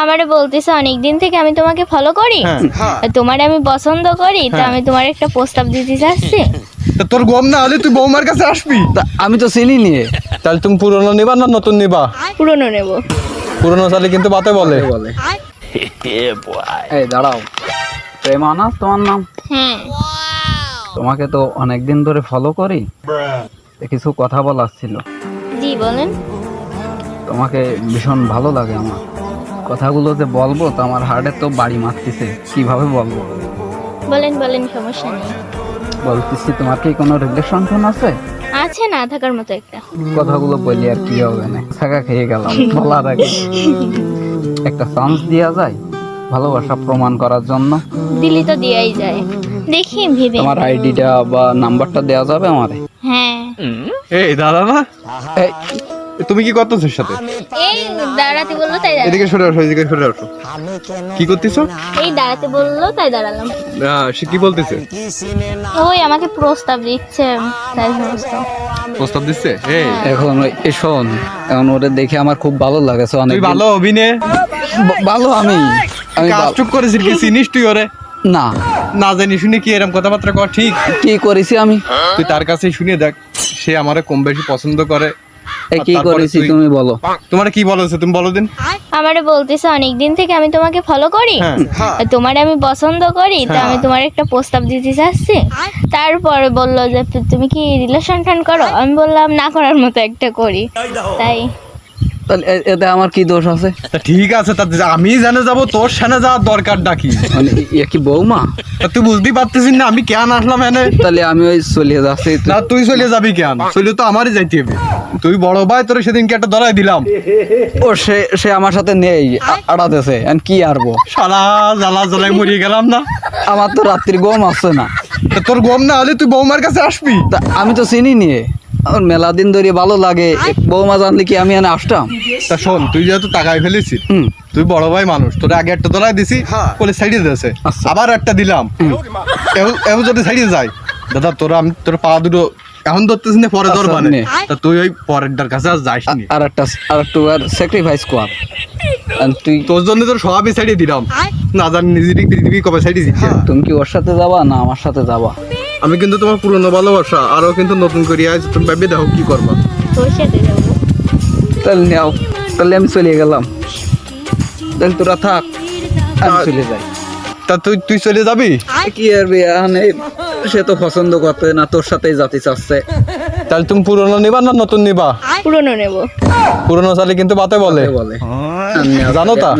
আমারে বলতেছে অনেকদিন থেকে আমি তোমাকে ফলো করি, তোমারে আমি পছন্দ করি, তা আমি তোমার একটা প্রস্তাব দিতে চাচ্ছি। তা তোর গম না হলে তুই বৌমার কাছে আসবি? আমি তো চিনি নিয়ে। তাহলে তুমি পুরনো নিবা না নতুন নিবা? পুরনো নেব। পুরনো চালে কিন্তু বাতে বলে। এই দাঁড়াও, প্রেমানা তোমার নাম? হ্যাঁ। তোমাকে তো অনেকদিন ধরে ফলো করি, কিছু কথা বলার ছিল। জি বলেন। তোমাকে ভীষণ ভালো লাগে আমার। কথাগুলো যে বলবো তো আমার হার্টে তো বাড়ি মারতেছে, কিভাবে বলবো? বলেন বলেন, সমস্যা নেই। বলতেছি, তোমার কি কোনো রিলেশন আছে? আছে না থাকার মতো একটা। কথাগুলো বলি আর কি হবে না, ছাকা খেয়ে গেলাম বলার আগে। একটা চান্স দেওয়া যায় ভালোবাসা প্রমাণ করার জন্য? দিলি তো দিয়াই যায়, দেখি ভেবে। তোমার আইডিটা বা নাম্বারটা দেওয়া যাবে আমারে? হ্যাঁ। এই দাদা না, এই, তুমি কি করতেছো এর সাথে? এই দাঁড়াতে বললো তাই দাঁড়ালাম। এদিকে সরে আসো, এদিকে সরে আসো। কি করতেছো? এই দাঁড়াতে বললো তাই দাঁড়ালাম। সে কি বলতেছে? ওই আমাকে প্রস্তাব দিচ্ছে, তাই সমস্ত। প্রস্তাব দিচ্ছে? এই এখন শোন, এখন ওরে দেখে আমার খুব ভালো লাগেছে অনেক। তুই ভালো অভিনয় ভালো আমি কাজটুক করেছিস কি? চিনিস তুই ওরে? না। না জানি শুনে কি এরকম কথাবার্তা কর? ঠিক কি করেছি আমি? তুই তার কাছেই শুনে দেখ, সে আমারে কম বেশি পছন্দ করে। এই কি তারপরে করেছি তুই- তুমি বলো। তোমার কি বলেছে তুমি বলো দিন। আমারে বলতেছে অনেকদিন থেকে আমি তোমাকে ফলো করি, তোমারে আমি পছন্দ করি, তা আমি তোমার একটা প্রস্তাব দিতে চাচ্ছি। তারপরে বললো যে তুমি কি রিলেশন টান করো? আমি বললাম না, করার মতো একটা করি। তাই তাহলে এতে আমার কি দোষ আছে? তা ঠিক আছে, তা আমি জানে যাবো, তোর সামনে যাওয়ার দরকার ডাকি। মানে এ কি বৌমা? তা তুই বুঝতেই পারতেছিস না আমি কেন আসলাম এনে? তাহলে আমি ওই চলে যাচ্ছি। না তুই চলে যাবি কেন? চলে তো আমারই যাইতে হবে। তুই বড় ভাই, তোর সেদিনকে একটা ধরাই দিলাম। ও সে আমার সাথে নেই, আড়াতেছে। আমি কি আরবো? শালা জ্বালা জ্বালায় মরিয়ে গেলাম না। আমার তো রাত্রির ঘুম আসছে না। তা তোর গম না হলে তুই বৌমার কাছে আসবি? তা আমি তো চিনি নিয়ে, আমার মেলা দিন ধরে ভালো লাগে। বৌমা জানলে কি আমি এনে আসতাম? তা শোন, তুই যেহেতু টাকায় ফেলেছিস, তুই বড় ভাই মানুষ, তোর আগে একটা ধরাই দিছি, বলে সাইডে দিয়েছে, আচ্ছা। আবার একটা দিলাম, এও যদি সাইডে যায়, দাদা তোর পা দুটো এখন ধরতেছিস না, পরে ধরবা না। তা তুই ওই পরেরটার কাছে আর যাইস নি। আর একটু স্যাক্রিফাইস কর। আর তোর জন্য তোর সবই সাইডে দিলাম, না জানি নিজেরই পৃথিবী কবে সাইডে দিচ্ছি। তুমি কি ওর সাথে যাবা না আমার সাথে যাবা? আমি কিন্তু তোমার পুরনো ভালোবাসা আরো কিন্তু নতুন করে আজ তুমি ভেবে দেখো কি করবা। তোর সাথে যাবো। তাহলে নাও, তাহলে আমি চলে গেলাম। তাহলে তোরা থাক, আমি চলে যাই। তা তুই চলে যাবি? কি আর বিয়ানে, সে তো পছন্দ করতে না, তোর সাথেই যেতে চাচ্ছে। তাহলে তুমি পুরনো নিবা না নতুন নিবা? পুরনো নেব। পুরনো চালে কিন্তু বাতে বলে, বলে জানো তা?